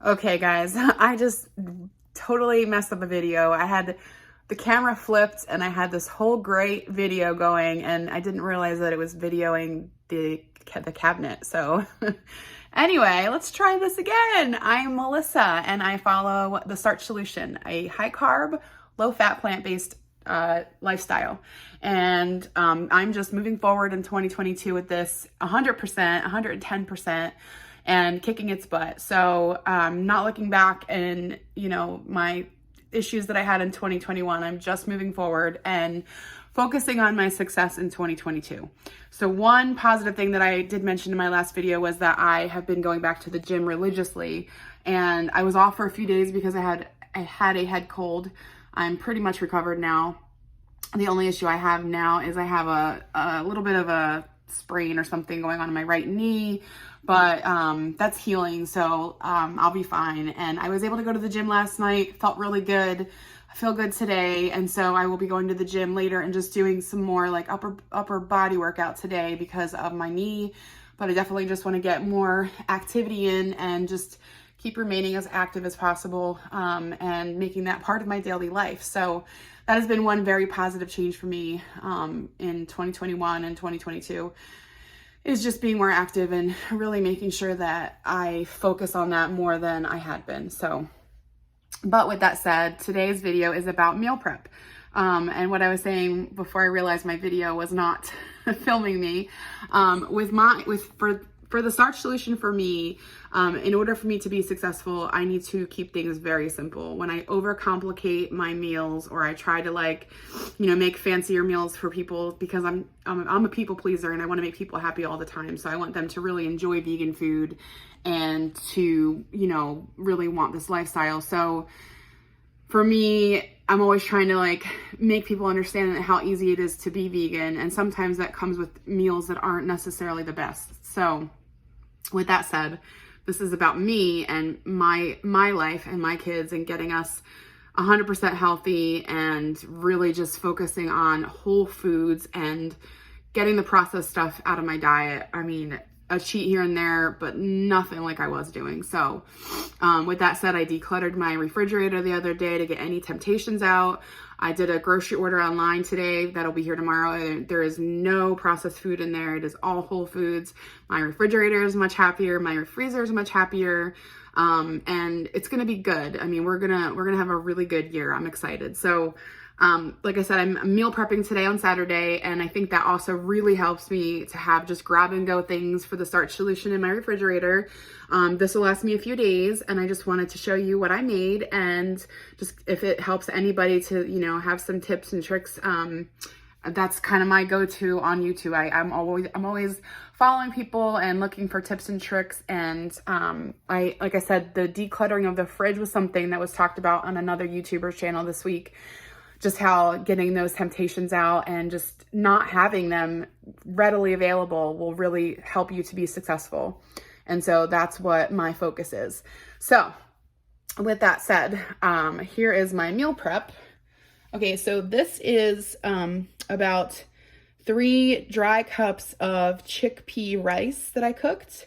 Okay, guys, I just totally messed up a video. I had the camera flipped and I had this whole great video going and I didn't realize that it was videoing the cabinet. So anyway, let's try this again. I'm Melissa and I follow the Starch Solution, a high carb, low fat, plant-based lifestyle. And I'm just moving forward in 2022 with this 100%, 110%. and kicking its butt. So not looking back and, my issues that I had in 2021, I'm just moving forward and focusing on my success in 2022. So one positive thing that I did mention in my last video was that I have been going back to the gym religiously, and I was off for a few days because I had a head cold. I'm pretty much recovered now. The only issue I have now is I have a little bit of a sprain or something going on in my right knee, but that's healing, so I'll be fine. And I was able to go to the gym last night, felt really good. I feel good today, and so I will be going to the gym later and just doing some more like upper body workout today because of my knee. But I definitely just want to get more activity in and just keep remaining as active as possible and making that part of my daily life. So that has been one very positive change for me in 2021 and 2022, is just being more active and really making sure that I focus on that more than I had been. So, but with that said, today's video is about meal prep. And what I was saying before I realized my video was not filming me, for the Starch Solution for me, in order for me to be successful, I need to keep things very simple. When I overcomplicate my meals, or I try to make fancier meals for people, because I'm a people pleaser and I want to make people happy all the time. So I want them to really enjoy vegan food and to, really want this lifestyle. So for me, I'm always trying to make people understand how easy it is to be vegan. And sometimes that comes with meals that aren't necessarily the best. So with that said, this is about me and my life and my kids and getting us 100% healthy and really just focusing on whole foods and getting the processed stuff out of my diet. I mean, a cheat here and there, but nothing like I was doing. So with that said, I decluttered my refrigerator the other day to get any temptations out. I did a grocery order online today that'll be here tomorrow. There is no processed food in there. It is all whole foods. My refrigerator is much happier. My freezer is much happier. And it's going to be good. I mean, we're going to have a really good year. I'm excited. So, like I said, I'm meal prepping today on Saturday, and I think that also really helps me to have just grab and go things for the Starch Solution in my refrigerator. This will last me a few days, and I just wanted to show you what I made, and just if it helps anybody to, have some tips and tricks. That's kind of my go-to on YouTube. I'm always following people and looking for tips and tricks. And like I said, the decluttering of the fridge was something that was talked about on another YouTuber's channel this week. Just how getting those temptations out and just not having them readily available will really help you to be successful. And so that's what my focus is. So with that said, here is my meal prep. Okay, so this is about 3 dry cups of chickpea rice that I cooked.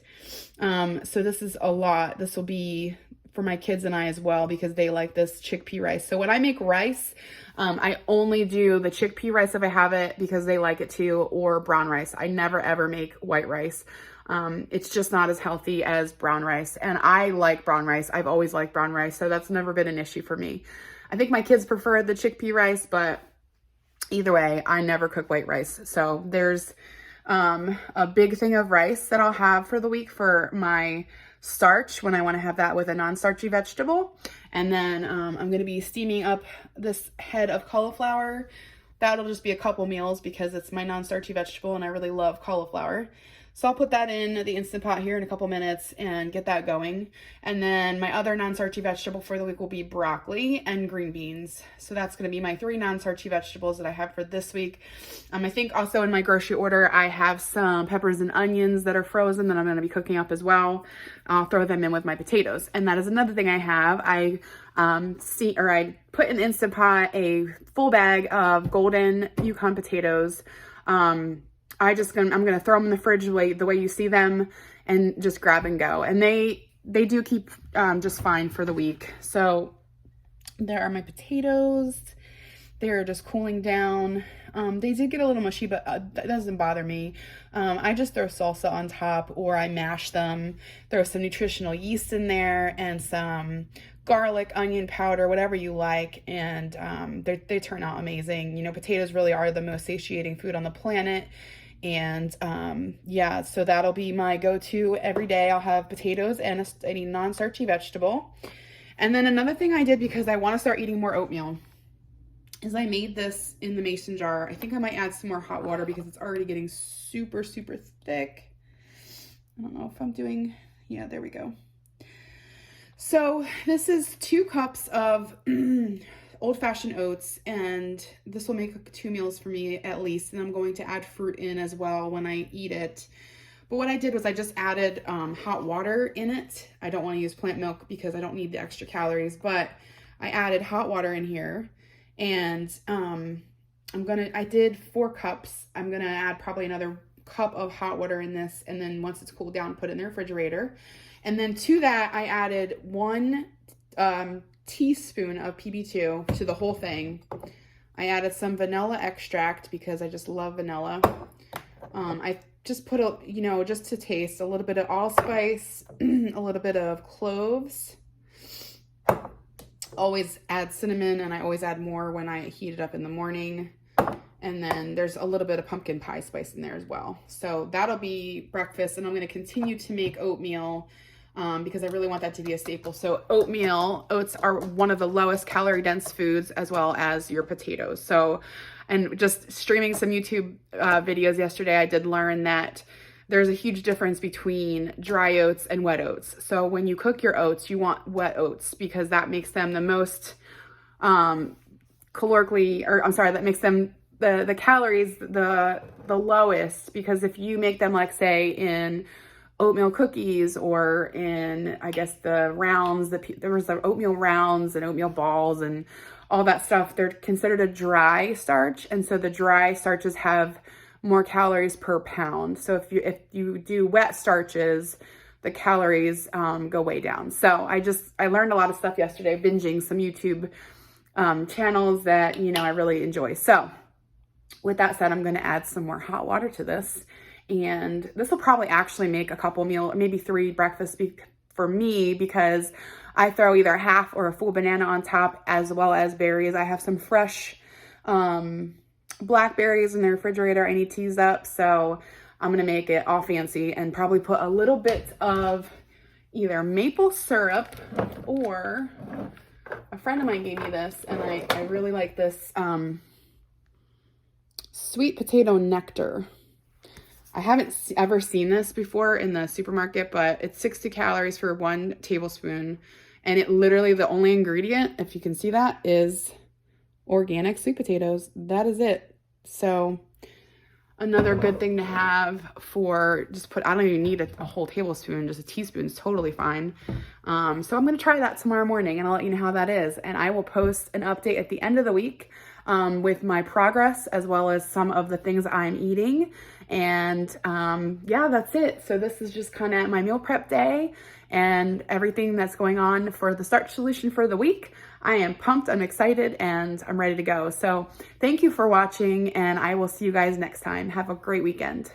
So this is a lot. This will be for my kids and I as well, because they like this chickpea rice. So when I make rice, I only do the chickpea rice if I have it, because they like it too, or brown rice. I never ever make white rice. It's just not as healthy as brown rice. And I like brown rice. I've always liked brown rice, so that's never been an issue for me. I think my kids prefer the chickpea rice, but either way, I never cook white rice. So there's a big thing of rice that I'll have for the week for my starch when I want to have that with a non-starchy vegetable. And then I'm going to be steaming up this head of cauliflower. That'll just be a couple meals because it's my non-starchy vegetable and I really love cauliflower. So I'll put that in the Instant Pot here in a couple minutes and get that going. And then my other non-starchy vegetable for the week will be broccoli and green beans. So that's going to be my 3 non-starchy vegetables that I have for this week. I think also in my grocery order, I have some peppers and onions that are frozen that I'm going to be cooking up as well. I'll throw them in with my potatoes. And that is another thing I have. I put in the Instant Pot a full bag of golden Yukon potatoes. I'm going to throw them in the fridge the way you see them and just grab and go. And they they do keep just fine for the week. So there are my potatoes. They're just cooling down. They did get a little mushy, but that doesn't bother me. I just throw salsa on top, or I mash them. Throw some nutritional yeast in there and some garlic, onion powder, whatever you like, and they turn out amazing. You know, potatoes really are the most satiating food on the planet. And yeah, so that'll be my go-to every day. I'll have potatoes and any non-starchy vegetable. And then another thing I did, because I want to start eating more oatmeal, is I made this in the mason jar. I think I might add some more hot water because it's already getting super, super thick. I don't know if I'm doing, yeah, there we go. So this is 2 cups of old-fashioned oats, and this will make 2 meals for me at least, and I'm going to add fruit in as well when I eat it. But what I did was I just added hot water in it. I don't want to use plant milk because I don't need the extra calories, but I added hot water in here. And I did 4 cups. I'm gonna add probably another cup of hot water in this, and then once it's cooled down, put it in the refrigerator. And then to that, I added 1 teaspoon of PB2 to the whole thing. I added some vanilla extract because I just love vanilla. I just put just to taste, a little bit of allspice, a little bit of cloves. Always add cinnamon, and I always add more when I heat it up in the morning. And then there's a little bit of pumpkin pie spice in there as well. So that'll be breakfast, and I'm going to continue to make oatmeal because I really want that to be a staple. So oats are one of the lowest calorie dense foods, as well as your potatoes. So, and just streaming some YouTube videos yesterday, I did learn that there's a huge difference between dry oats and wet oats. So when you cook your oats, you want wet oats because that makes them the most that makes them the calories the lowest, because if you make them, like say in oatmeal cookies or in, I guess, the rounds, there was the oatmeal rounds and oatmeal balls and all that stuff, they're considered a dry starch, and so the dry starches have more calories per pound. So if you do wet starches, the calories go way down. So I learned a lot of stuff yesterday, binging some YouTube channels that, I really enjoy. So with that said, I'm going to add some more hot water to this, and this will probably actually make a couple maybe 3 breakfasts for me, because I throw either a half or a full banana on top, as well as berries. I have some fresh blackberries in the refrigerator I need to use up, so I'm gonna make it all fancy and probably put a little bit of either maple syrup, or a friend of mine gave me this, and I really like this sweet potato nectar. I haven't ever seen this before in the supermarket, but it's 60 calories for 1 tablespoon, and it literally, the only ingredient, if you can see that, is organic sweet potatoes. That is it. So another good thing to have for I don't even need a whole tablespoon, just a teaspoon is totally fine. So I'm going to try that tomorrow morning, and I'll let you know how that is. And I will post an update at the end of the week with my progress, as well as some of the things I'm eating. And yeah, that's it. So this is just kind of my meal prep day and everything that's going on for the Starch Solution for the week. I am pumped, I'm excited, and I'm ready to go. So thank you for watching, and I will see you guys next time. Have a great weekend.